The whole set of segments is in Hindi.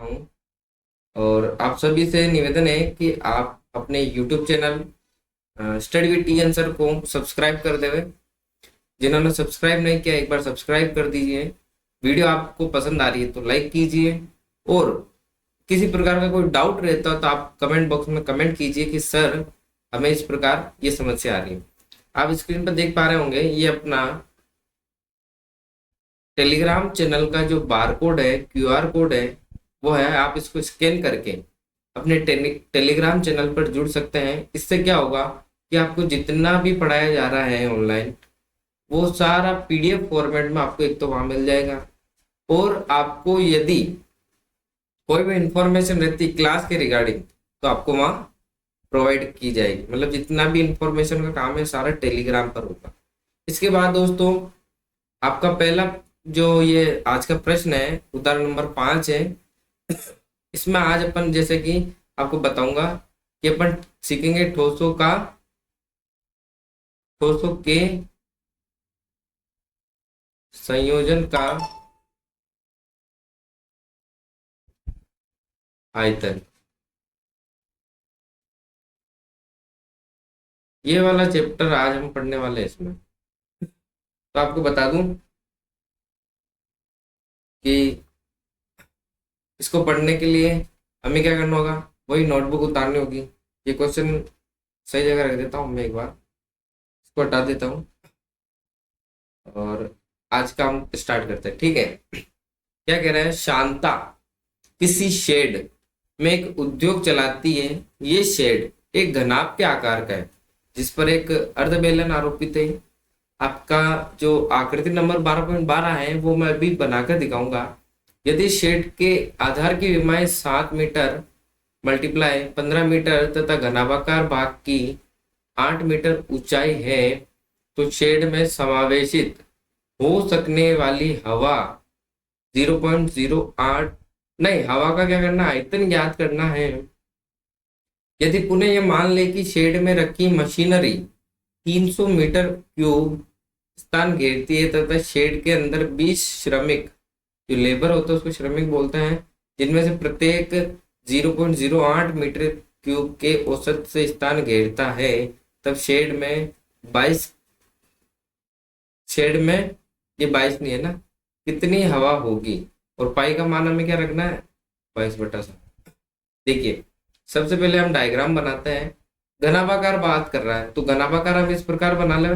हूँ। और आप सभी से निवेदन है कि आप अपने YouTube channel study with T answer को सब्सक्राइब कर देवे। जिन्होंने सब्सक्राइब नहीं किया एक बार सब्सक्राइब कर दीजिए। वीडियो आपको पसंद आ रही है तो लाइक कीजिए, और किसी प्रकार का कोई डाउट रहता हो तो आप कमेंट बॉक्स में कमेंट कीजिए कि सर हमें इस प्रकार ये समस्या आ रही है। आप स्क्रीन पर देख पा रहे होंगे, ये अपना टेलीग्राम चैनल का जो बार कोड है, क्यूआर कोड है, वो है। आप इसको स्कैन करके अपने टेलीग्राम चैनल पर जुड़ सकते हैं। इससे क्या होगा कि आपको जितना भी पढ़ाया जा रहा है ऑनलाइन, वो सारा पीडीएफ फॉर्मेट में आपको एक तो वहां मिल जाएगा, और आपको यदि कोई भी इंफॉर्मेशन रहती क्लास के रिगार्डिंग तो आपको वहां प्रोवाइड की जाएगी। मतलब जितना भी इंफॉर्मेशन का काम है सारा टेलीग्राम पर होगा। इसके बाद दोस्तों, आपका पहला जो ये आज का प्रश्न है, उदाहरण नंबर 5 है। इसमें आज अपन जैसे कि आपको बताऊंगा कि अपन सीखेंगे ठोसों के संयोजन का आयतन। ये वाला चैप्टर आज हम पढ़ने वाले हैं इसमें। तो आपको बता दूं कि इसको पढ़ने के लिए हमें क्या करना होगा, वही नोटबुक उतारनी होगी। ये क्वेश्चन सही जगह रख देता हूँ मैं, एक बार इसको हटा देता हूँ और आज का हम स्टार्ट करते हैं। ठीक है, क्या कह रहा है, शांता किसी शेड में एक उद्योग चलाती है। ये शेड एक घनाभ के आकार का है जिस पर एक अर्धबेलन आरोपित है। आपका जो आकृति नंबर 12.12 है वो मैं अभी बनाकर दिखाऊंगा। यदि शेड के आधार की विमाएं 7 मीटर मल्टीप्लाई 15 मीटर तथा घनाभाकार भाग की 8 मीटर ऊंचाई है, तो शेड में समावेशित हो सकने वाली हवा 0.08, नहीं, हवा का क्या करना है, आयतन ज्ञात करना है। यदि पुनः ये मान ले कि शेड में रखी मशीनरी 300 मीटर क्यूब स्थान घेरती है तथा शेड के अंदर 20 श्रमिक, जो लेबर होता है उसको श्रमिक बोलते हैं, जिनमें से प्रत्येक 0.08 मीटर क्यूब के औसत से स्थान घेरता है, तब शेड में 22, शेड में ये 22 नहीं है ना, कितनी हवा होगी। और पाई का मान हमें क्या रखना है, 22/7। देखिए, सबसे पहले हम डायग्राम बनाते हैं। घनाभाकार बात कर रहा है तो घनाभाकार हम इस प्रकार बना ले।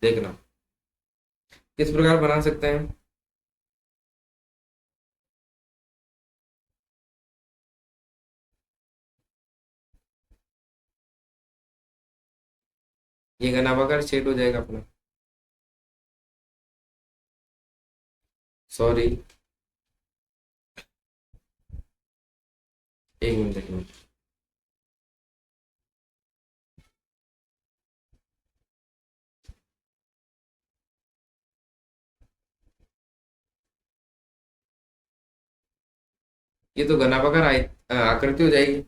देखना किस प्रकार बना सकते हैं। ये घनाभाकार शेड हो जाएगा अपना। सॉरी, एक मिनट देखना। ये तो घनाभाकार आकृति हो जाएगी।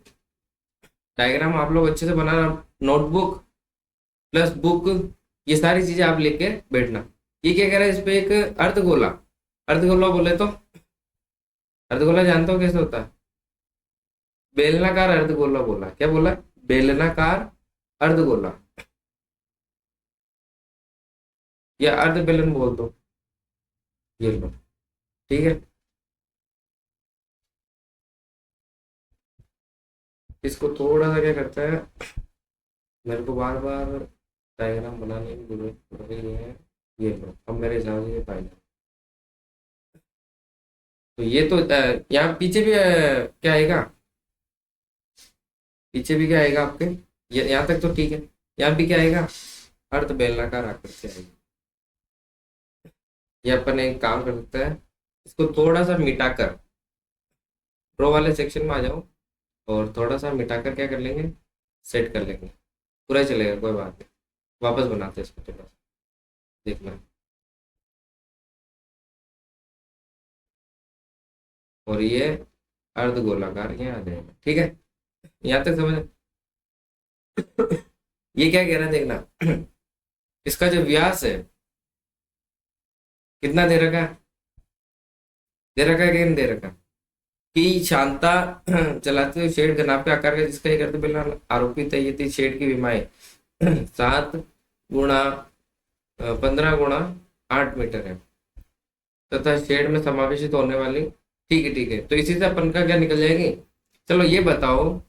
डायग्राम आप लोग अच्छे से बनाना, नोटबुक प्लस बुक, ये सारी चीजें आप लेके बैठना। ये क्या कह रहा है, इस पे एक अर्धगोला, अर्धगोला बोले तो अर्धगोला जानते हो कैसे होता है, बेलनाकार अर्धगोला बोला। क्या बोला, बेलनाकार अर्धगोला, या अर्ध बेलन बोल दो, ये लो। ठीक है, इसको थोड़ा सा क्या करता है, मेरे को बार बार डायग्राम बनाने की जरूरत पड़ रही है। ये लो, अब मेरे हिसाब से ये फाइनल। तो ये तो यहाँ पीछे भी क्या आएगा, पीछे भी क्या आएगा आपके, ये यहाँ तक तो ठीक है। यहाँ भी क्या आएगा, अर्ध बेलनाकार आकृति आएगी। ये अपन एक काम कर सकते हैं, इसको थोड़ा सा मिटाकर प्रो वाले सेक्शन में आ जाओ और थोड़ा सा मिटाकर क्या कर लेंगे, सेट कर लेंगे। पूरा ही चलेगा, कोई बात नहीं। वापस बनाते हैं इसको थोड़ा सा, देखना। और ये अर्ध गोलाकार यहाँ आ जाएगा। ठीक है, यहाँ तक समझ। ये क्या कह रहा है देखना, इसका जो व्यास है कितना दे रखा है, दे रखा है कि नहीं दे रखा, कि शांता चलाते हुए शेड घनाभ के आकार का जिसका एक अर्ध बेलना आरोपित है यदि शेड की विमाएं 7 × 15 × 8 मीटर है तथा शेड में समावेशित होने वाली, ठीक है, तो इसी से अपन का क्या निकल जाएगी। चलो ये बताओ,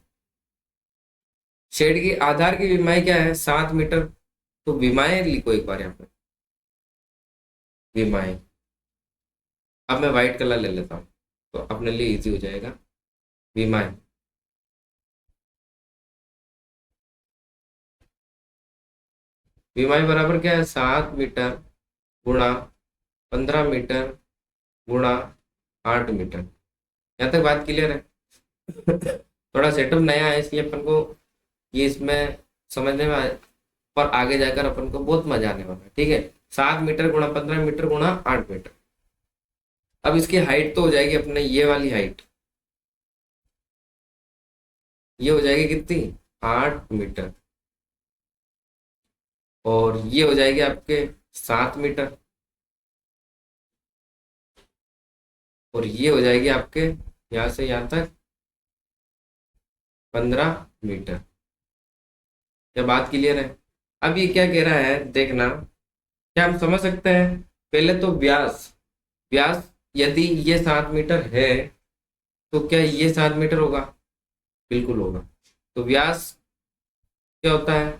शेड की आधार की विमाएं क्या है 7 मीटर, तो विमाएं लिखो एक बार यहाँ पे, विमाएं। अब मैं व्हाइट कलर ले लेता हूँ तो अपने लिए इजी हो जाएगा। विमाएं, विमाएं बराबर क्या है 7 मीटर गुणा 15 मीटर गुणा 8 मीटर। यहाँ तक बात क्लियर है। थोड़ा सेटअप नया है इसलिए अपन को ये इसमें समझने में पर आगे जाकर अपन को बहुत मजा आने वाला है। ठीक है, 7 मीटर गुणा 15 मीटर गुणा 8 मीटर। अब इसकी हाइट तो हो जाएगी अपने ये वाली हाइट, ये हो जाएगी कितनी 8 मीटर, और ये हो जाएगी आपके 7 मीटर, और ये हो जाएगी आपके यहाँ से यहाँ तक 15 मीटर। क्या बात क्लियर है। अब ये क्या कह रहा है देखना, क्या हम समझ सकते हैं। पहले तो व्यास, व्यास यदि ये 7 मीटर है तो क्या ये 7 मीटर होगा, बिल्कुल होगा। तो व्यास क्या होता है,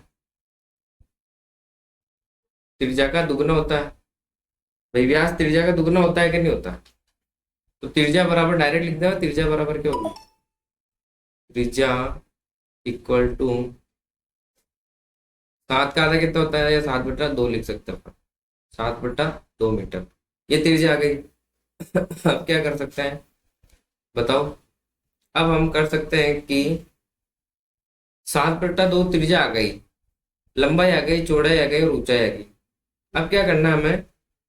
त्रिज्या का दुगना होता है। भाई व्यास त्रिज्या का दुगना होता है कि नहीं होता, तो त्रिज्या बराबर डायरेक्ट लिख दो, त्रिज्या बराबर क्या होगी, त्रिज्या इक्वल टू 7 का आधा कितना होता है, या 7/2 लिख सकते हैं अपन, 7/2 मीटर। ये त्रिज्या आ गई। अब क्या कर सकते हैं बताओ। अब हम कर सकते हैं कि 7/2 त्रिज्या आ गई, लंबाई आ गई, चौड़ाई आ गई और ऊंचाई आ गई। अब क्या करना है हमें,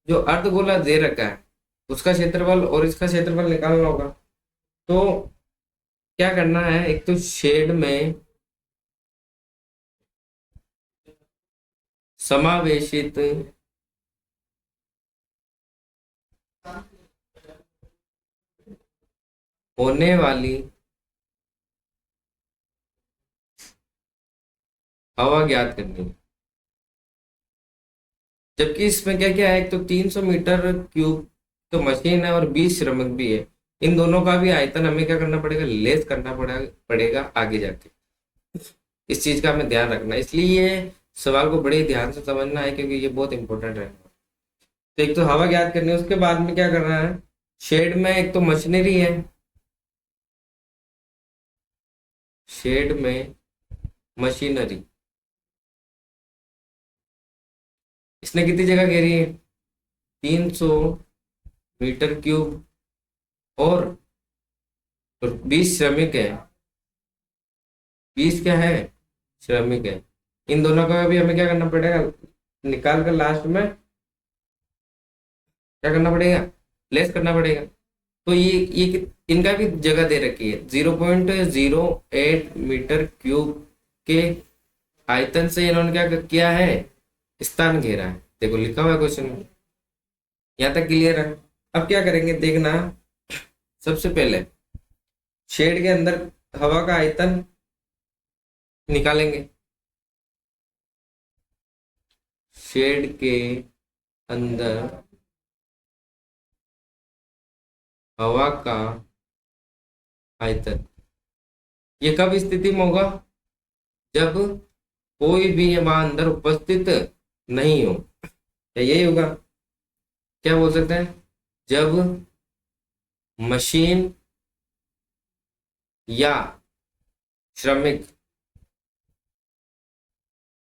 जो अर्धगोला दे रखा है उसका क्षेत्रफल और इसका क्षेत्रफल निकालना होगा। तो क्या करना है, एक तो शेड में समावेशित होने वाली हवा ज्ञात करनी है। जबकि इसमें क्या क्या है, एक तो 300 मीटर क्यूब तो मशीन है और 20 श्रमिक भी है। इन दोनों का भी आयतन हमें क्या करना पड़ेगा, लेस करना पड़ेगा आगे जाके। इस चीज का हमें ध्यान रखना है, इसलिए ये सवाल को बड़े ध्यान से समझना है क्योंकि ये बहुत इंपॉर्टेंट है। तो एक तो हवा ज्ञात करनी है, उसके बाद में क्या करना है, शेड में एक तो मशीनरी है, शेड में मशीनरी इसने कितनी जगह घेरी है 300 मीटर क्यूब, और 20 श्रमिक है, 20 क्या है श्रमिक है। इन दोनों का भी हमें क्या करना पड़ेगा, निकाल कर लास्ट में क्या करना पड़ेगा, लेस करना पड़ेगा। तो ये इनका भी जगह दे रखी है 0.08 मीटर क्यूब के आयतन से इन्होंने क्या किया है, स्थान घेरा है। देखो लिखा हुआ है क्वेश्चन में, यहाँ तक क्लियर है। अब क्या करेंगे देखना, सबसे पहले शेड के अंदर हवा का आयतन निकालेंगे। शेड के अंदर हवा का आयतन, ये कब स्थिति में होगा, जब कोई भी वहां अंदर उपस्थित नहीं हो। क्या यही होगा, क्या बोल सकते हैं, जब मशीन या श्रमिक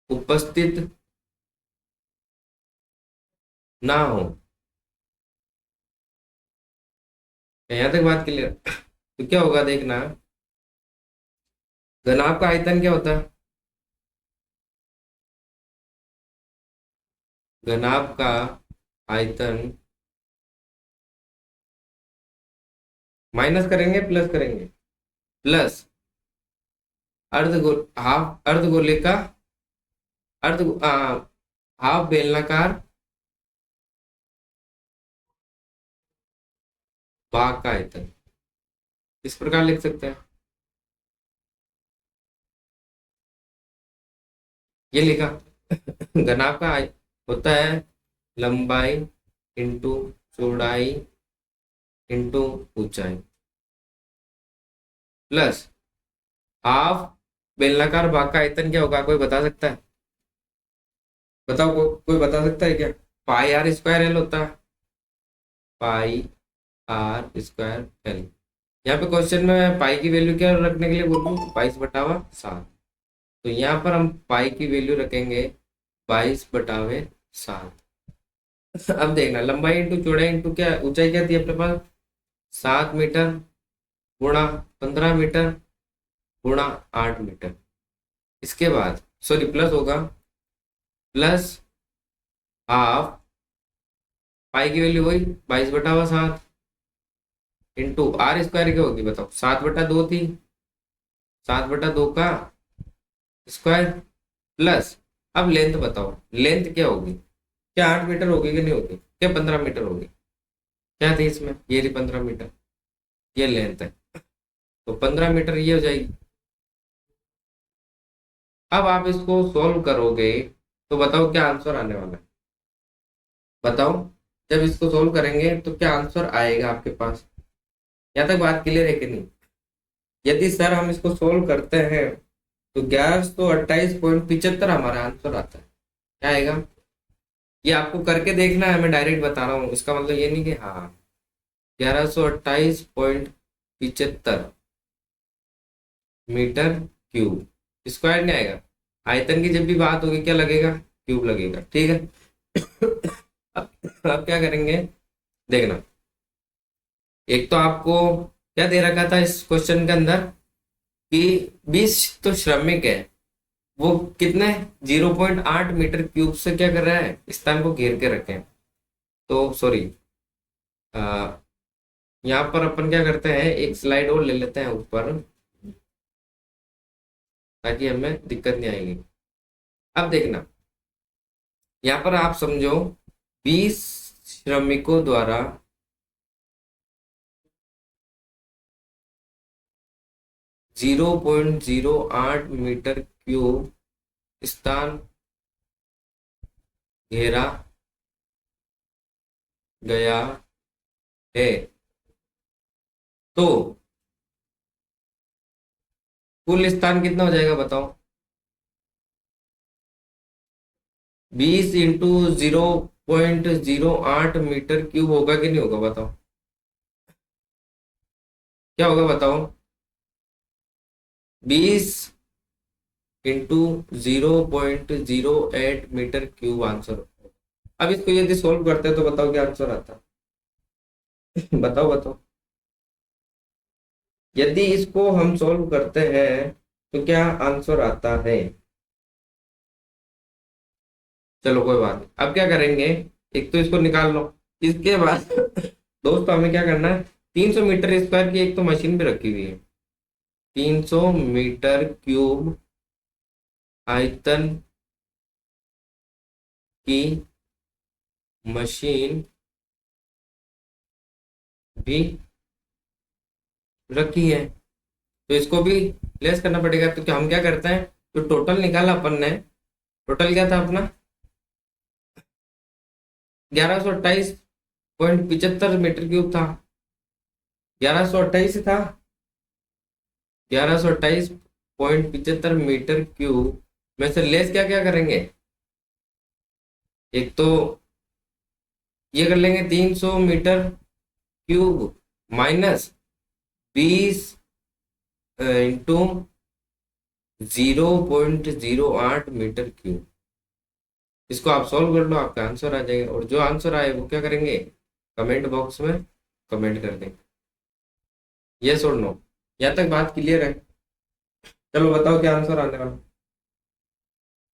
उपस्थित ना हो। यहां तक बात क्लियर। तो क्या होगा देखना, घनाभ का आयतन क्या होता है, घनाभ का आयतन माइनस करेंगे प्लस करेंगे, प्लस अर्धगोले का अर्ध हाफ बेलनाकार भाग का आयतन। इस प्रकार लिख सकते हैं, ये लिखा। घनाभ का होता है लंबाई इंटू चौड़ाई इंटू ऊंचाई प्लस हाफ बेलनाकार भाग का आयतन क्या होगा, कोई बता सकता है? बताओ, कोई बता सकता है क्या? पाई आर स्क्वायर एल होता है, पाई आर स्क्वायर एल। यहाँ पे क्वेश्चन में पाई की वैल्यू क्या रखने के लिए बोल रहा हूँ, 22/7। तो यहाँ पर हम पाई की वैल्यू रखेंगे 22/7। अब देखना, लंबाई इंटू चौड़ाई इंटू क्या ऊंचाई क्या थी अपने पास, 7 मीटर गुणा 15 मीटर गुणा 8 मीटर। इसके बाद सॉरी प्लस होगा, प्लस हाफ पाई की वैल्यू वही 22/7 इंटू आर स्क्वायर क्या होगी बताओ, 7/2 थी, 7/2 का स्क्वायर प्लस, अब लेंथ बताओ, लेंथ क्या होगी, क्या 8 मीटर होगी कि नहीं होगी, क्या 15 मीटर होगी, क्या थी इसमें, ये रही 15 मीटर, ये लेंथ है, तो 15 मीटर ये हो जाएगी। अब आप इसको सॉल्व करोगे तो बताओ क्या आंसर आने वाला है, बताओ। जब इसको सॉल्व करेंगे तो क्या आंसर आएगा आपके पास, यहाँ तक बात क्लियर है कि नहीं? यदि सर हम इसको सोल्व करते हैं तो 1128.75 हमारा आंसर आता है। क्या आएगा, ये आपको करके देखना है, मैं डायरेक्ट बता रहा हूँ, इसका मतलब ये नहीं कि हाँ 1128.75 मीटर क्यूब, स्क्वायर नहीं आएगा। आयतन की जब भी बात होगी क्या लगेगा, क्यूब लगेगा, ठीक है। अब क्या करेंगे देखना, एक तो आपको क्या दे रखा था इस क्वेश्चन के अंदर कि 20 तो श्रमिक है, वो कितने 0.8 मीटर क्यूब से क्या कर रहा है, स्थान को घेर के रखे हैं। तो सॉरी, यहाँ पर अपन क्या करते हैं, एक स्लाइड और ले लेते हैं ऊपर ताकि हमें दिक्कत नहीं आएगी। अब देखना, यहाँ पर आप समझो 20 श्रमिकों द्वारा 0.08 मीटर क्यूब स्थान घेरा गया है, तो कुल स्थान कितना हो जाएगा बताओ, 20 इंटू 0.08 मीटर क्यूब होगा कि नहीं होगा बताओ, क्या होगा बताओ, 20 इंटू 0.08 मीटर क्यूब आंसर। अब इसको यदि सोल्व करते हैं तो बताओ क्या आंसर आता है? बताओ बताओ, यदि इसको हम सोल्व करते हैं तो क्या आंसर आता है? चलो कोई बात नहीं, अब क्या करेंगे, एक तो इसको निकाल लो, इसके बाद दोस्तों हमें क्या करना है, 300 मीटर स्क्वायर की एक तो मशीन भी रखी हुई है, 300 मीटर क्यूब आयतन की मशीन भी रखी है, तो इसको भी लेस करना पड़ेगा। तो क्या हम क्या करते हैं, तो टोटल निकाला अपन ने, टोटल क्या था अपना 1128.75 मीटर क्यूब था, 1128 था, 1128.75 मीटर क्यूब में से लेस क्या क्या करेंगे, एक तो ये कर लेंगे 300 metre cube minus 20 into 0.08 metre cube, इसको आप सॉल्व कर लो, आपका आंसर आ जाएगा। और जो आंसर आए वो क्या करेंगे, कमेंट बॉक्स में कमेंट कर देंगे। यस और नो, यहाँ तक बात क्लियर है? चलो बताओ क्या आंसर आने वाला,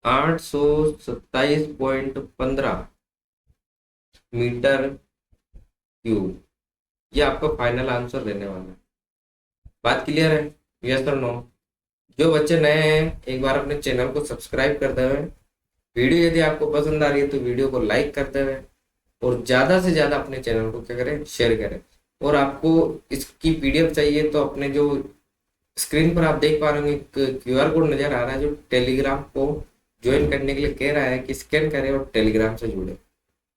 827.15 मीटर क्यूब, ये आपका फाइनल आंसर देने वाला है। बात क्लियर है? यस और नो? जो बच्चे नए हैं एक बार अपने चैनल को सब्सक्राइब कर दें, वीडियो यदि आपको पसंद आ रही है तो वीडियो को लाइक करते हुए और ज़्यादा से ज़्यादा अपने चैनल को क्या करें, शेयर करें। और आपको इसकी पीडीएफ चाहिए तो अपने जो स्क्रीन पर आप देख पा रहे होंगे एक क्यूआर कोड नजर आ रहा है जो टेलीग्राम को ज्वाइन करने के लिए कह रहा है कि स्कैन करें और टेलीग्राम से जुड़े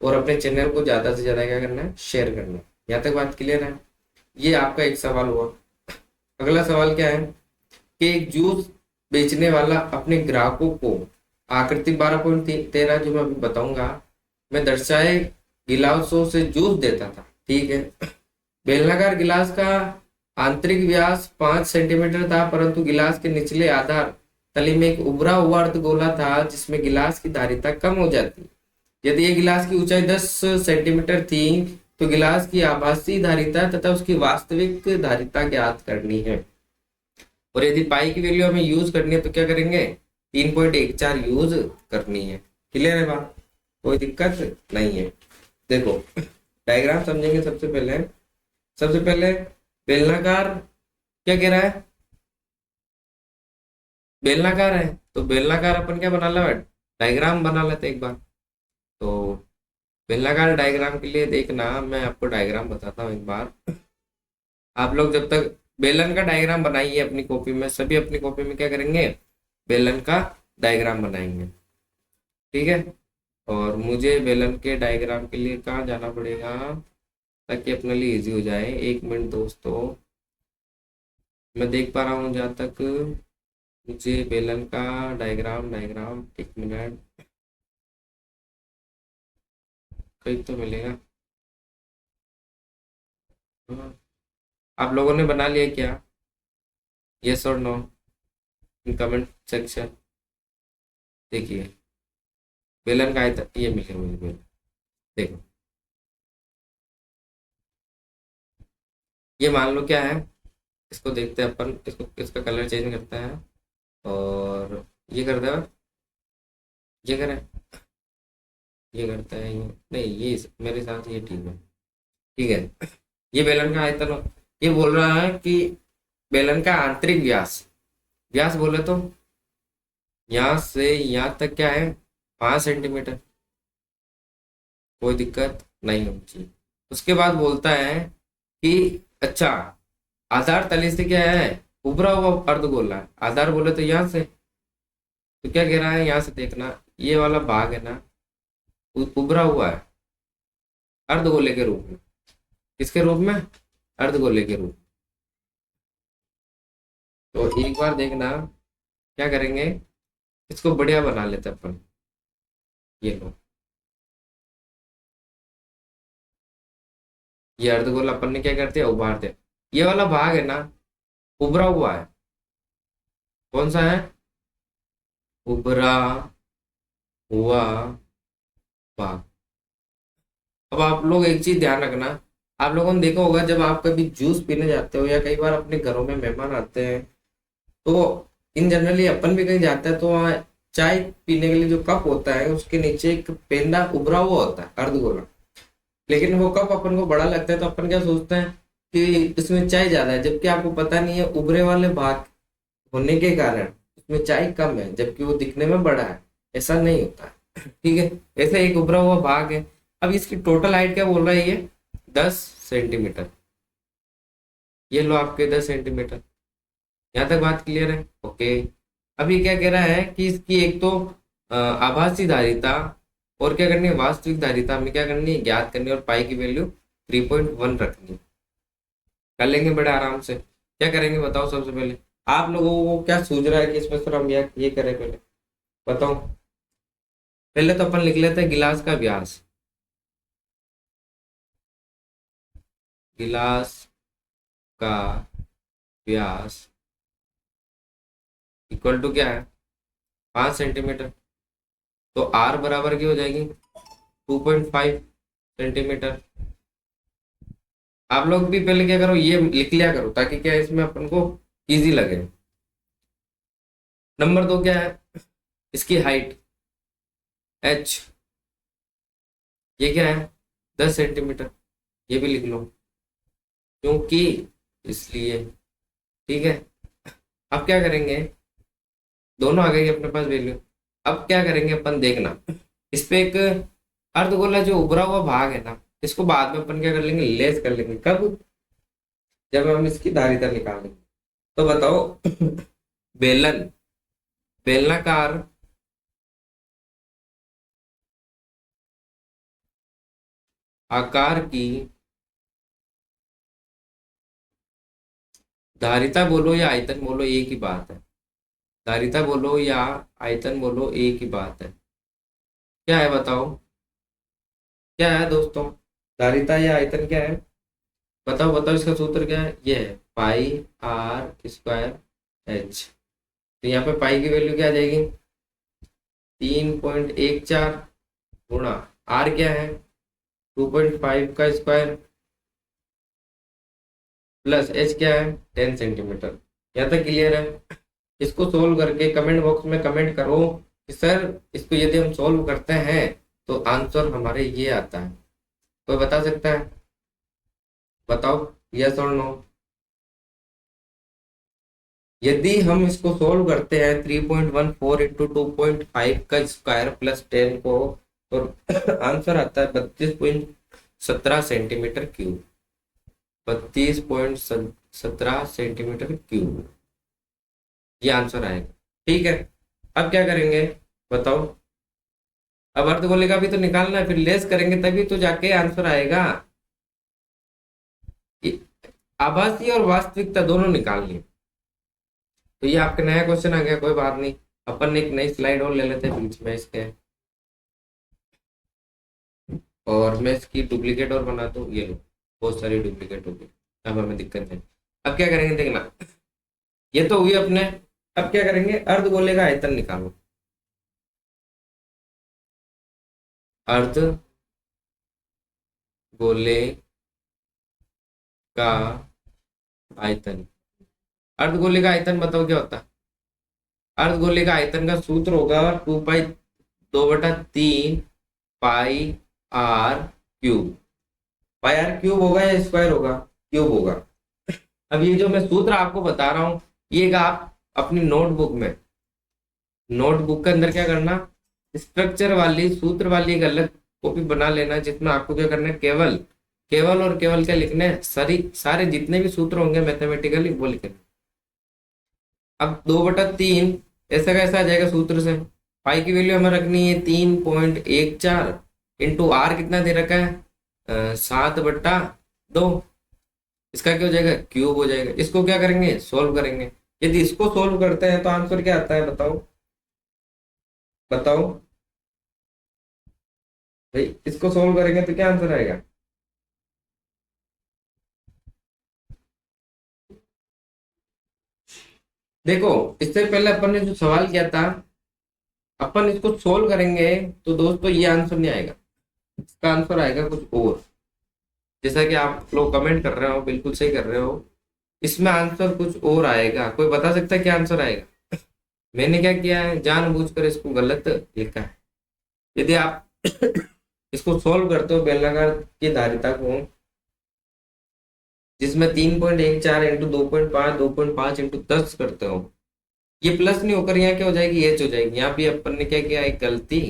और अपने चैनल को ज्यादा से ज्यादा क्या करना है, शेयर करना है। यहाँ तक बात क्लियर है? ये आपका एक सवाल हुआ। अगला सवाल क्या है कि एक जूस बेचने वाला अपने ग्राहकों को आकृति 12.13 जो मैं अभी बताऊंगा मैं दर्शाए गिलासों से जूस देता था। ठीक है, बेलनाकार गिलास का आंतरिक व्यास 5 सेंटीमीटर था, परंतु गिलास के निचले आधार तली में एक उभरा हुआ अर्धगोला था जिसमें गिलास की धारिता कम हो जाती। यदि ये गिलास की ऊंचाई 10 सेंटीमीटर थी तो गिलास की आभासी धारिता तथा उसकी वास्तविक धारिता ज्ञात करनी है। और यदि पाई की वैल्यू हमें यूज करनी है तो क्या करेंगे, 3.14 यूज करनी है। क्लियर है बात? कोई दिक्कत नहीं है। देखो डायग्राम समझेंगे। सबसे पहले बेलनाकार क्या कह रहा है, बेलनाकार है तो बेलनाकार अपन क्या बना लें, डायग्राम बना लेते एक बार। तो बेलनाकार डायग्राम के लिए देखना, मैं आपको डायग्राम बताता हूँ एक बार। आप लोग जब तक बेलन का डायग्राम बनाइए अपनी कॉपी में, सभी अपनी कॉपी में क्या करेंगे, बेलन का डायग्राम बनाएंगे। ठीक है, और मुझे बेलन के डायग्राम के लिए कहाँ जाना पड़ेगा ताकि अपने लिए इजी हो जाए। 1 मिनट दोस्तों, मैं देख पा रहा हूँ जहाँ तक मुझे बेलन का डायग्राम 1 मिनट कहीं तो मिलेगा। हाँ, आप लोगों ने बना लिया क्या? यस और नो इन कमेंट सेक्शन। देखिए बेलन का आयतन ये मिले मुझे बेलन। देखो ये मान लो क्या है, इसको देखते हैं अपन, इसको इसका कलर चेंज करते हैं और ये करते हैं, ये करें, ये करते हैं, ये नहीं, ये मेरे साथ ये ठीक है। ठीक है, ये बेलन का आयतन ये बोल रहा है कि बेलन का आंतरिक व्यास, व्यास बोले तो यहाँ से यहाँ तक क्या है, 5 सेंटीमीटर। कोई दिक्कत नहीं होनी चाहिए। उसके बाद बोलता है कि अच्छा आधार तले से क्या है, उभरा हुआ अर्धगोला है। आधार बोले तो यहाँ से, तो क्या कह रहा है, यहाँ से देखना ये वाला भाग है ना उभरा हुआ है अर्धगोले के रूप में। किसके रूप में? अर्धगोले के रूप। तो एक बार देखना क्या करेंगे, इसको बढ़िया बना लेते अपन। ये लो, ये अर्धगोला अपन ने क्या करते हैं, उभार दे। ये वाला भाग है ना उभरा हुआ है, कौन सा है, उभरा हुआ भाग। अब आप लोग एक चीज ध्यान रखना, आप लोगों ने देखा होगा जब आप कभी जूस पीने जाते हो या कई बार अपने घरों में मेहमान आते हैं तो इन जनरली अपन भी कहीं जाते हैं तो वहाँ चाय पीने के लिए जो कप होता है उसके नीचे एक पेंदा उभरा हुआ होता है अर्धगोला। लेकिन वो कप अपन को बड़ा लगता है तो अपन क्या सोचते हैं कि इसमें चाय ज्यादा है, जबकि आपको पता नहीं है उभरे वाले भाग होने के कारण उसमें चाय कम है जबकि वो दिखने में बड़ा है। ऐसा नहीं होता है। ठीक है, ऐसे एक उभरा हुआ भाग है। अब इसकी टोटल हाइट क्या बोल रहा है, ये 10 सेंटीमीटर। ये लो आपके 10 सेंटीमीटर। यहाँ तक बात क्लियर है? ओके। अभी क्या कह रहा है कि इसकी एक तो आभासी धारिता और क्या करनी है, वास्तविक धारिता हमें क्या करनी है, ज्ञात करनी है। और पाई की वैल्यू 3.1 रखनी है। कर लेंगे बड़े आराम से। क्या करेंगे बताओ, सबसे पहले आप लोगों को क्या सूझ रहा है कि इसमें सर हम ये करें, पहले बताओ। पहले तो अपन लिख लेते हैं गिलास का व्यास। गिलास का व्यास इक्वल टू क्या है, 5 सेंटीमीटर। तो आर बराबर की हो जाएगी 2.5 सेंटीमीटर। आप लोग भी पहले क्या करो, ये लिख लिया करो ताकि क्या इसमें अपन को इजी लगे। नंबर 2 क्या है, इसकी हाइट h, ये क्या है 10 सेंटीमीटर। ये भी लिख लो क्योंकि इसलिए। ठीक है, अब क्या करेंगे, दोनों आ गई अपने पास वैल्यू। अब क्या करेंगे अपन, देखना इस पे एक अर्धगोला जो उभरा हुआ भाग है ना, इसको बाद में अपन क्या कर लेंगे, लेस कर लेंगे। कब, जब हम इसकी धारिता निकालेंगे। तो बताओ बेलन, बेलनाकार आकार की धारिता बोलो या आयतन बोलो, एक ही बात है। धारिता बोलो या आयतन बोलो, एक ही बात है। क्या है बताओ, क्या है दोस्तों? धारिता या आयतन क्या है? बताओ बताओ, इसका सूत्र क्या है? ये है पाई आर स्क्वायर एच। तो यहाँ पे पाई की वैल्यू क्या आ जाएगी? 3.14 गुणा आर क्या है? 2.5 का स्क्वायर प्लस एच क्या है? 10 सेंटीमीटर। यहाँ तक क्लियर है? इसको सोल्व करके कमेंट बॉक्स में कमेंट करो कि सर इसको यदि हम सोल्व करते हैं तो आंसर हमारे ये आता है। कोई बता सकता है? बताओ यस और नो। यदि हम इसको सोल्व करते हैं 3.14 इंटू 2.5 का स्क्वायर प्लस 10 को, तो आंसर आता है 32.17 सेंटीमीटर क्यूब। 32.17 सेंटीमीटर क्यूब, ये आंसर आएगा। ठीक है, अब क्या करेंगे बताओ? अब अर्धगोले का भी तो निकालना है, फिर लेस करेंगे तभी तो जाके आंसर आएगा। आभासी और वास्तविकता दोनों निकालनी। तो ये आपका नया क्वेश्चन आ गया, कोई बात नहीं। अपन एक नई स्लाइड और ले लेते हैं बीच में इसके, और मैं इसकी डुप्लीकेट और बना दूं। ये लो, बहुत सारी डुप्लीकेट होगी, अब हमें दिक्कत है। अब क्या करेंगे देखना, ये तो हुई अपने। अब क्या करेंगे, अर्धगोले का आयतन निकालो। अर्ध गोले का आयतन, अर्धगोले का आयतन बताओ क्या होता है? अर्धगोले का आयतन का सूत्र होगा 2/2/3 pi R cube. Pi R cube होगा या स्क्वायर होगा? क्यूब होगा। अब ये जो मैं सूत्र आपको बता रहा हूं, ये आप अपनी नोटबुक में, नोटबुक के अंदर क्या करना, स्ट्रक्चर वाली सूत्र वाली एक अलग कॉपी बना लेना, जिसमें आपको क्या करना है, केवल केवल और केवल क्या लिखना है, सारे जितने भी सूत्र होंगे मैथमेटिकली वो लिखना। अब 2/3 ऐसा कैसा आ जाएगा सूत्र से? पाई की वैल्यू हमें रखनी है 3.14 इंटू आर कितना दे रखा है, 7/2। इसका क्या हो जाएगा? क्यूब हो जाएगा। इसको क्या करेंगे, सोल्व करेंगे। यदि इसको सोल्व करते हैं तो आंसर क्या आता है बताओ? बताओ भाई, इसको सोल्व करेंगे तो क्या आंसर आएगा? देखो, इससे पहले अपन ने जो सवाल किया था, अपन इसको सोल्व करेंगे तो दोस्तों ये आंसर नहीं आएगा, इसका आंसर आएगा कुछ और। जैसा कि आप लोग कमेंट कर रहे हो, बिल्कुल सही कर रहे हो, इसमें आंसर कुछ और आएगा। कोई बता सकता है क्या आंसर आएगा? मैंने क्या किया है, जानबूझकर इसको गलत लिखा है। यदि आप इसको सोल्व करते हो बेलनाकार की धारिता को, जिसमें 3.14 इंटू 2.5 2.5 इंटू 10 करते हो, ये प्लस नहीं होकर यहाँ क्या हो जाएगी, एच हो जाएगी। यहाँ भी अपन ने क्या किया, एक गलती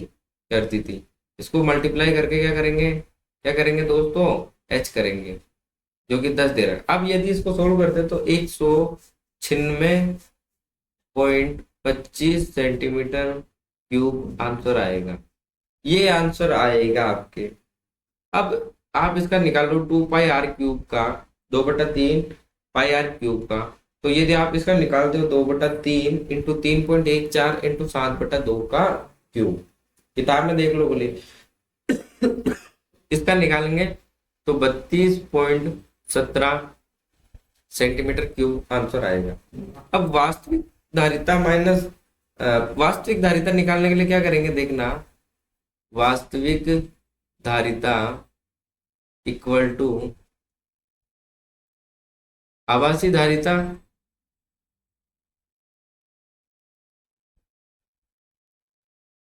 कर दी थी। इसको मल्टीप्लाई करके क्या करेंगे, क्या करेंगे दोस्तों, एच करेंगे, जो कि 10 दे रहा है। अब यदि इसको सोल्व करते तो 196.25 सेंटीमीटर क्यूब आंसर आएगा। ये आंसर आएगा आपके। अब आप इसका निकालो 2 पाई आर क्यूब का, 2/3 पाई आर क्यूब का। तो यदि आप इसका निकालते हो 2/3 इंटू 3.14 इंटू 7/2 का क्यूब, किताब में देख लो बोले, इसका निकालेंगे तो 32.17 सेंटीमीटर क्यूब आंसर आएगा। अब वास्तविक धारिता माइनस वास्तविक धारिता निकालने के लिए क्या करेंगे देखना, वास्तविक धारिता इक्वल टू आभासी धारिता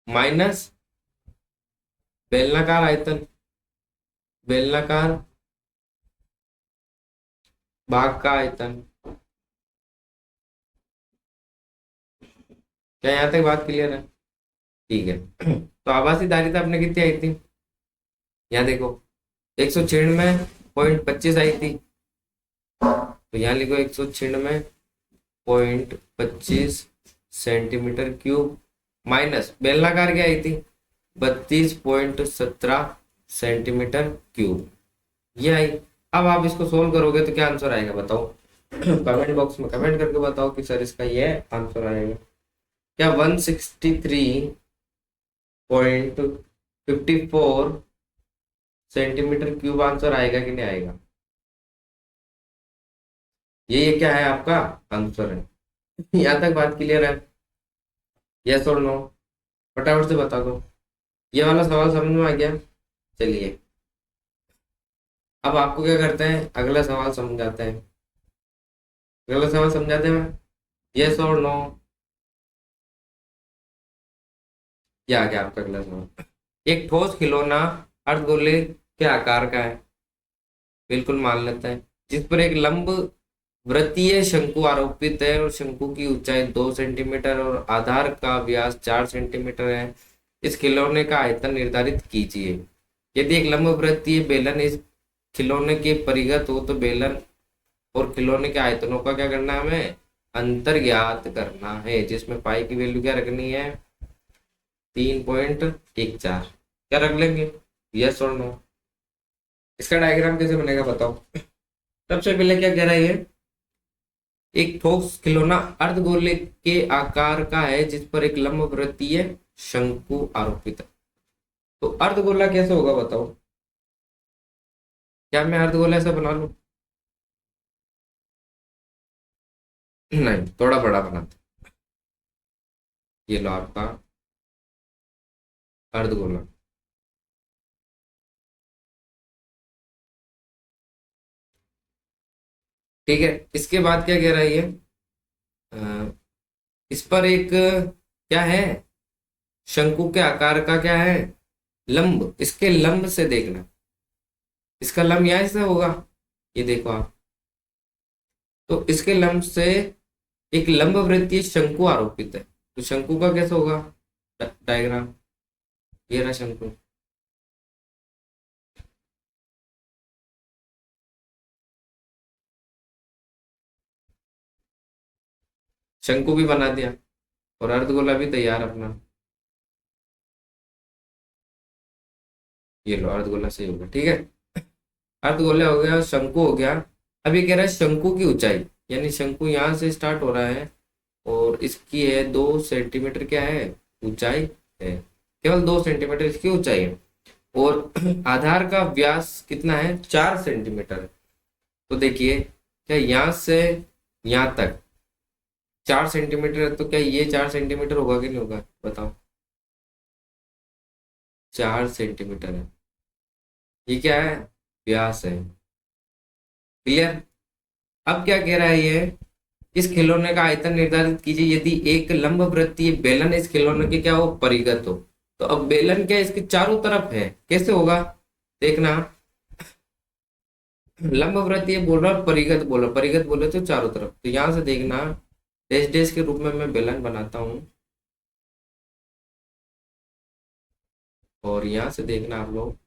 माइनस बेलनाकार आयतन, बेलनाकार भाग का आयतन। क्या यहाँ तक बात क्लियर है? ठीक है। तो आभासी धारिता अपने कितनी आई थी, यहाँ देखो 196.25 आई थी। तो यहाँ लिखो 196.25 सेंटीमीटर क्यूब माइनस बेलनाकार क्या आई थी 32.17 सेंटीमीटर क्यूब, ये आई। अब आप इसको सोल्व करोगे तो क्या आंसर आएगा बताओ। कमेंट बॉक्स में कमेंट करके बताओ कि सर इसका ये आंसर आएगा क्या 163.54 सेंटीमीटर क्यूब आंसर आएगा कि नहीं आएगा। ये क्या है आपका आंसर है। यहाँ तक बात क्लियर है, यस और नो, फटाफट से बता दो। ये वाला सवाल समझ में आ गया। चलिए अब आपको क्या करते हैं, अगला सवाल समझाते हैं। अगला सवाल समझाते हैं, यस और नो। क्या आ गया आपका अगला सवाल। एक ठोस खिलौना अर्धगोले के आकार का है, बिल्कुल मान लेते हैं, जिस पर एक लंब वृत्तीय शंकु आरोपित है और शंकु की ऊंचाई 2 सेंटीमीटर और आधार का व्यास 4 सेंटीमीटर है। इस खिलौने का आयतन निर्धारित कीजिए। यदि एक लंब वृत्तीय बेलन इस खिलौने के परिगत हो तो बेलन और खिलौने के आयतनों का क्या करना है, हमें अंतर ज्ञात करना है, जिसमें पाई की वैल्यू क्या रखनी है 3.14। क्या रख लेंगे, यस और नो। इसका डायग्राम कैसे बनेगा बताओ। सबसे पहले क्या कह रहा है ये, एक ठोस खिलौना अर्धगोले के आकार का है जिस पर एक लंब वृत्तीय शंकु आरोपित है। तो अर्धगोला कैसे होगा बताओ। क्या मैं अर्धगोला ऐसा बना लूं, नहीं, थोड़ा बड़ा बनाते। ये लो आपका अर्धगोला। ठीक है, इसके बाद क्या कह रहा है ये, अ, इस पर एक क्या है, शंकु के आकार का क्या है लंब, इसके लंब से देखना, इसका लंब यहां से होगा, ये देखो आप, तो इसके लंब से एक लंब वृत्तीय शंकु आरोपित है। तो शंकु का कैसे होगा डायग्राम, ये रहा शंकु। शंकु भी बना दिया और अर्धगोला भी तैयार अपना। ये लो अर्धगोला सही होगा, ठीक है। अर्धगोला हो गया, शंकु हो गया। अब ये कह रहा है शंकु की ऊंचाई, यानी शंकु यहाँ से स्टार्ट हो रहा है और इसकी है 2 सेंटीमीटर क्या है ऊंचाई है, केवल 2 सेंटीमीटर इसकी ऊंचाई है, और आधार का व्यास कितना है 4 सेंटीमीटर है। तो देखिए क्या यहाँ से यहाँ तक 4 सेंटीमीटर है, तो क्या ये 4 सेंटीमीटर होगा कि नहीं होगा बताओ। 4 सेंटीमीटर है, ये क्या है व्यास है, क्लियर। अब क्या कह रहा है ये, इस खिलौने का आयतन निर्धारित कीजिए यदि एक लंब वृत्तीय बेलन इस खिलौने के क्या हो परिगत हो। तो अब बेलन क्या इसके चारों तरफ है, कैसे होगा देखना। लंब वृत्तीय बोल रहा, परिगत बोल रहा, परिगत बोले तो चारों तरफ। तो यहां से देखना डैश डैश के रूप में मैं बेलन बनाता हूं, और यहां से देखना आप लोग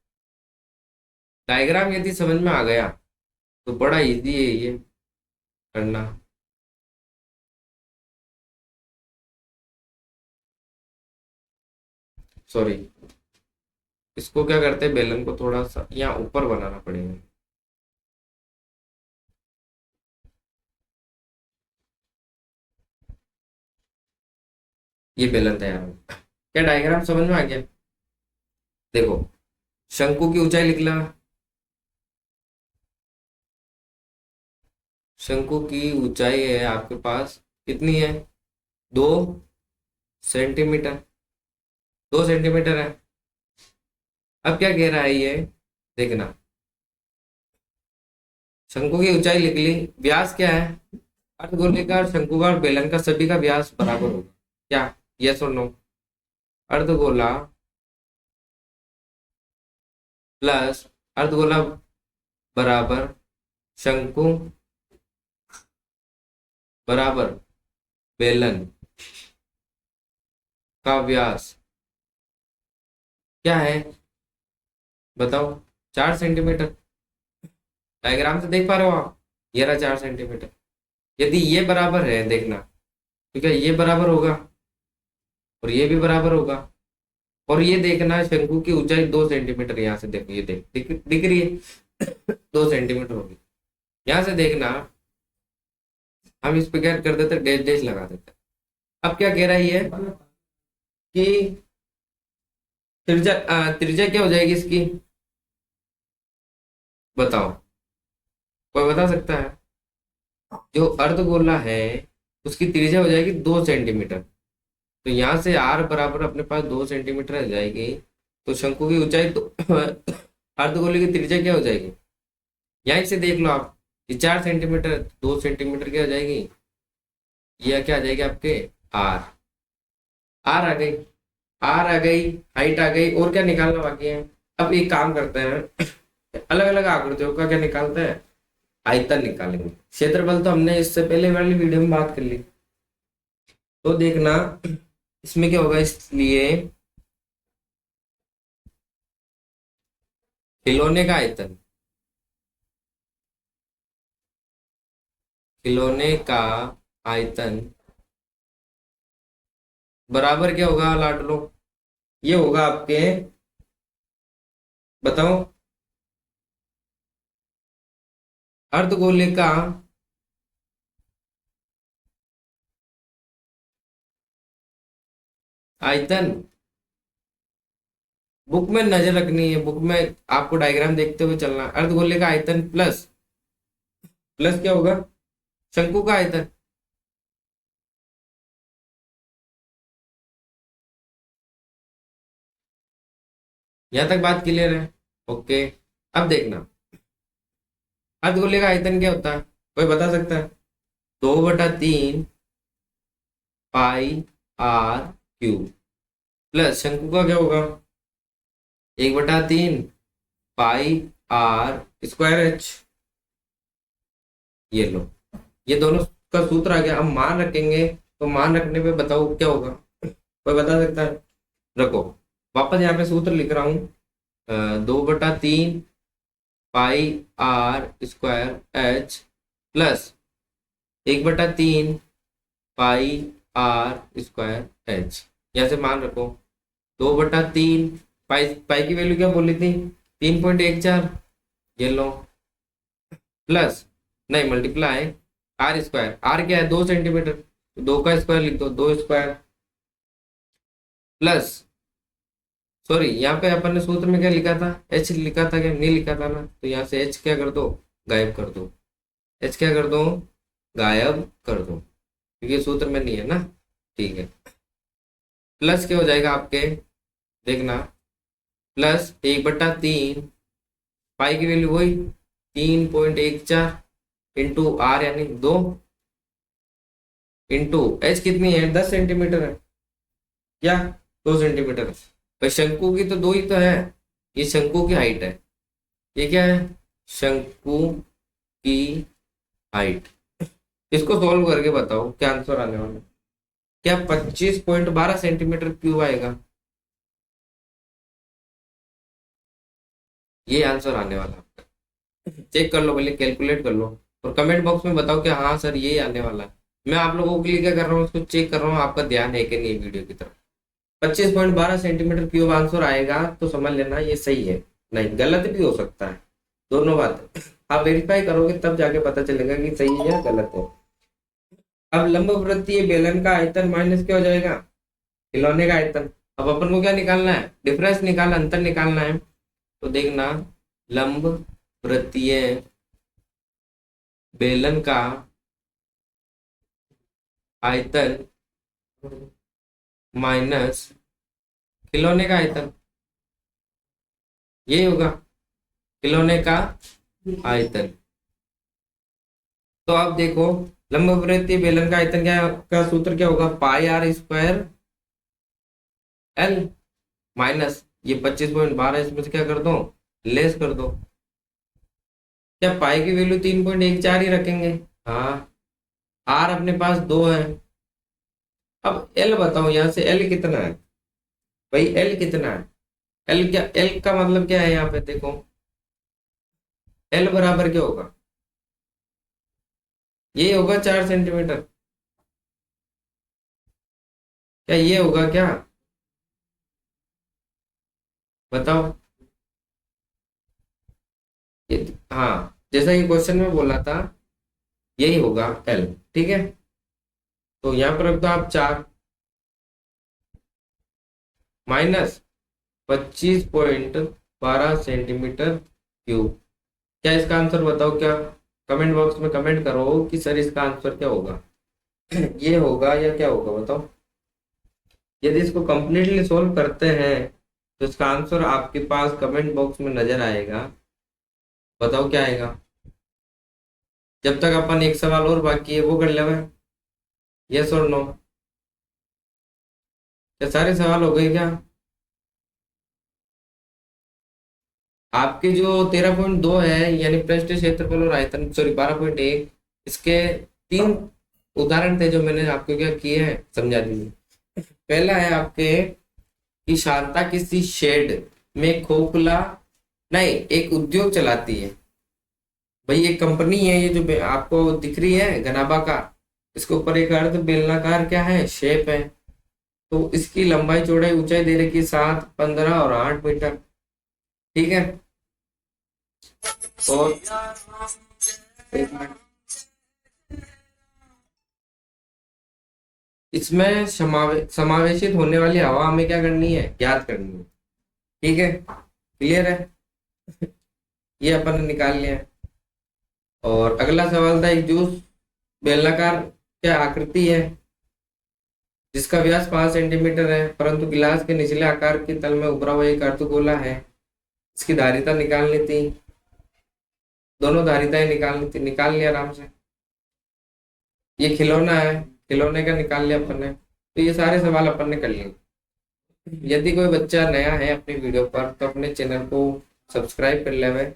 डायग्राम यदि समझ में आ गया तो बड़ा इजी है ये करना। सॉरी, इसको क्या करते हैं बेलन को थोड़ा सा यहाँ ऊपर बनाना पड़ेगा। ये बेलन तैयार हो, क्या डायग्राम समझ में आ गया। देखो शंकु की ऊंचाई लिख ला, शंकु की ऊंचाई है आपके पास कितनी है 2 सेंटीमीटर, 2 सेंटीमीटर है। अब क्या कह रहा है ये देखना, शंकु की ऊंचाई लिख ली, व्यास क्या है अर्धगोले का और शंकु का और बेलन का सभी का व्यास बराबर होगा क्या, यस और नो। अर्धगोला प्लस अर्धगोला बराबर शंकु बराबर बेलन का व्यास क्या है बताओ 4 सेंटीमीटर। डायग्राम से देख पा रहे हो आप, ये रहा 4 सेंटीमीटर। यदि ये बराबर है, देखना, तो क्या ये बराबर होगा और ये भी बराबर होगा। और ये देखना शंकु की ऊंचाई 2 सेंटीमीटर, यहाँ से देखो, ये दिख रही है 2 सेंटीमीटर होगी। यहाँ से देखना हम इस पे क्या कर देते, डैश डैश लगा देते। अब क्या कह रहा है ये कि त्रिज्या त्रिज्या क्या हो जाएगी इसकी, बताओ, कोई बता सकता है? जो अर्धगोला है उसकी त्रिज्या हो जाएगी 2 सेंटीमीटर। तो यहाँ से आर बराबर अपने पास 2 सेंटीमीटर आ जाएगी। तो शंकु की ऊंचाई तो अर्धगोले की त्रिज्या क्या हो जाएगी, यहीं से देख लो आप, ये 4 सेंटीमीटर, 2 सेंटीमीटर क्या हो जाएगी, यह क्या आ जाएगी आपके आर। आर आ गई, आर आ गई, हाइट आ गई, और क्या निकालना बाकी है। अब एक काम करते हैं, अलग अलग आकृतियों का क्या निकालते हैं, आयतन निकालेंगे। क्षेत्रफल तो हमने इससे पहले वाली वीडियो में बात कर ली। तो देखना इसमें क्या होगा, इसलिए खिलौने का आयतन, खिलौने का आयतन बराबर क्या होगा लाडलो, ये होगा आपके, बताओ, अर्धगोले का आयतन। बुक में नजर रखनी है, बुक में आपको डायग्राम देखते हुए चलना। अर्धगोले का आयतन प्लस, प्लस क्या होगा, शंकु का आयतन। यहां तक बात क्लियर है? ओके। अब देखना अर्धगोले का आयतन क्या होता है, कोई बता सकता है? 2/3 पाई आर क्यूब प्लस शंकु का क्या होगा, 1/3 पाई आर स्क्वायर एच। ये लो, ये दोनों का सूत्र आ गया। अब मान रखेंगे, तो मान रखने पे बताओ क्या होगा, कोई बता सकता है? रखो, वापस यहाँ पे सूत्र लिख रहा हूँ, 2/3 pi R square H plus 1/3 pi R square H. यहाँ से मान रखो 2/3 पाई, पाई की वैल्यू क्या बोली थी, 3.14, ये लो, प्लस, नहीं मल्टीप्लाई आर स्क्वायर, आर क्या है 2 सेंटीमीटर, तो 2 का स्क्वायर लिख दो, 2 स्क्वायर प्लस, सॉरी यहाँ पे अपन ने सूत्र में क्या लिखा था, एच लिखा था क्या, नहीं लिखा था ना, तो यहाँ से एच क्या कर दो, गायब कर दो। एच क्या कर दो, गायब कर दो, क्योंकि सूत्र में नहीं है ना, ठीक है। प्लस क्या हो जाएगा आपके, देखना, प्लस 1/3 पाई की वैल्यू वही 3.14 इंटू आर यानी 2 इंटू एच कितनी है, 10 सेंटीमीटर है, क्या 2 सेंटीमीटर। भाई शंकु की तो 2 ही तो है, ये शंकु की हाइट है, ये क्या है, शंकु की हाइट। इसको सॉल्व करके बताओ क्या आंसर आने वाला है, क्या 25.12 सेंटीमीटर क्यूब आएगा, ये आंसर आने वाला है। चेक कर लो, पहले कैलकुलेट कर लो और कमेंट बॉक्स में बताओ कि हाँ सर ये आने वाला है। मैं आप लोगों के लिए क्या कर रहा हूँ, उसको चेक कर रहा हूँ आपका ध्यान है कि नहीं वीडियो की तरफ। 25.12 सेंटीमीटर क्यूब आंसर आएगा तो समझ लेना ये सही है, नहीं गलत भी हो सकता है, दोनों बात आप वेरीफाई करोगे तब जाके पता चलेगा कि सही है या गलत है। अब लंबवृत्तीय बेलन का आयतन माइनस क्या हो जाएगा, खिलौने का आयतन। अब अपन को क्या निकालना है, डिफरेंस निकालना, अंतर निकालना है। तो देखना लंब वृत्तीय बेलन का आयतन माइनस खिलौने का आयतन, यही होगा खिलौने का आयतन। तो आप देखो लंबवृत्तीय बेलन का आयतन क्या का सूत्र क्या होगा, पाई आर स्क्वायर एल माइनस ये 25.12, इसमें से क्या कर दो, लेस कर दो। क्या पाई की वैल्यू 3.14 ही रखेंगे, हाँ, आर अपने पास 2 है। अब एल बताओ, यहाँ से एल कितना है भाई, एल कितना है, एल क्या, एल का मतलब क्या है यहाँ पे देखो, एल बराबर क्या होगा, ये होगा 4 सेंटीमीटर, क्या ये होगा क्या, बताओ। ये हाँ, जैसा कि क्वेश्चन में बोला था, यही होगा एल, ठीक है। तो यहाँ पर रख दो आप 4 माइनस 25.12 सेंटीमीटर क्यूब। क्या इसका आंसर बताओ, क्या कमेंट बॉक्स में कमेंट करो कि सर इसका आंसर क्या होगा। ये होगा या क्या होगा बताओ। यदि इसको कंप्लीटली सोल्व करते हैं तो इसका आंसर आपके पास कमेंट बॉक्स में नजर आएगा। बताओ क्या आएगा। जब तक अपन एक सवाल और बाकी है वो कर लेवे, यस और नो। क्या सारे सवाल हो गए क्या। आपके जो 13.2 है, यानी पृष्ठ क्षेत्रफल और आयतन, सॉरी 12.1, इसके 3 उदाहरण थे जो मैंने आपको क्या किए हैं, समझा दिए। पहला है आपके कि शांता किसी शेड में खोखला, नहीं, एक उद्योग चलाती है। भाई एक कंपनी है, ये जो आपको दिख रही है घनाभा का, इसके ऊपर एक अर्ध बेलनाकार क्या है, शेप है। तो इसकी लंबाई चौड़ाई ऊंचाई दे रखी 7, 15 और 8 मीटर, ठीक है। और एक मिनट, इसमें समावेशित होने वाली हवा हमें क्या करनी है, ज्ञात करनी है, ठीक है। क्लियर है। ये अपन ने निकाल लिया। और अगला सवाल था, एक जूस बेलनाकार क्या आकृति है जिसका व्यास 5 सेंटीमीटर है, परंतु गिलास के निचले आकार के तल में उभरा हुआ एक अर्धगोला है। इसकी धारिता निकालनी थी, दोनों धारिताएं निकालनी थी, निकाल लिया आराम से। ये खिलौना है, खिलौने का निकाल लिया अपन ने। तो ये सारे सवाल अपन ने कर लिए। यदि कोई बच्चा नया है अपनी वीडियो पर तो अपने चैनल को सब्सक्राइब कर लेवे।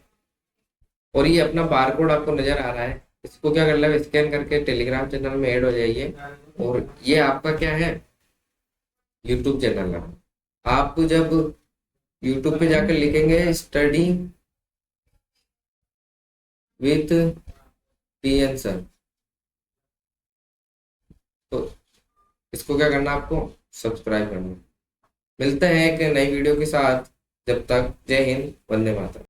और ये अपना बारकोड आपको नजर आ रहा है, इसको क्या कर लेवे, स्कैन करके टेलीग्राम चैनल में ऐड हो जाइए। और ये आपका क्या है, यूट्यूब चैनल है। आप जब यूट्यूब पे जाकर लिखेंगे स्टडी विथ टीएन सर, तो इसको क्या करना, आपको सब्सक्राइब करना। मिलते हैं एक नई वीडियो के साथ, जब तक जय हिंद, वंदे मातरम।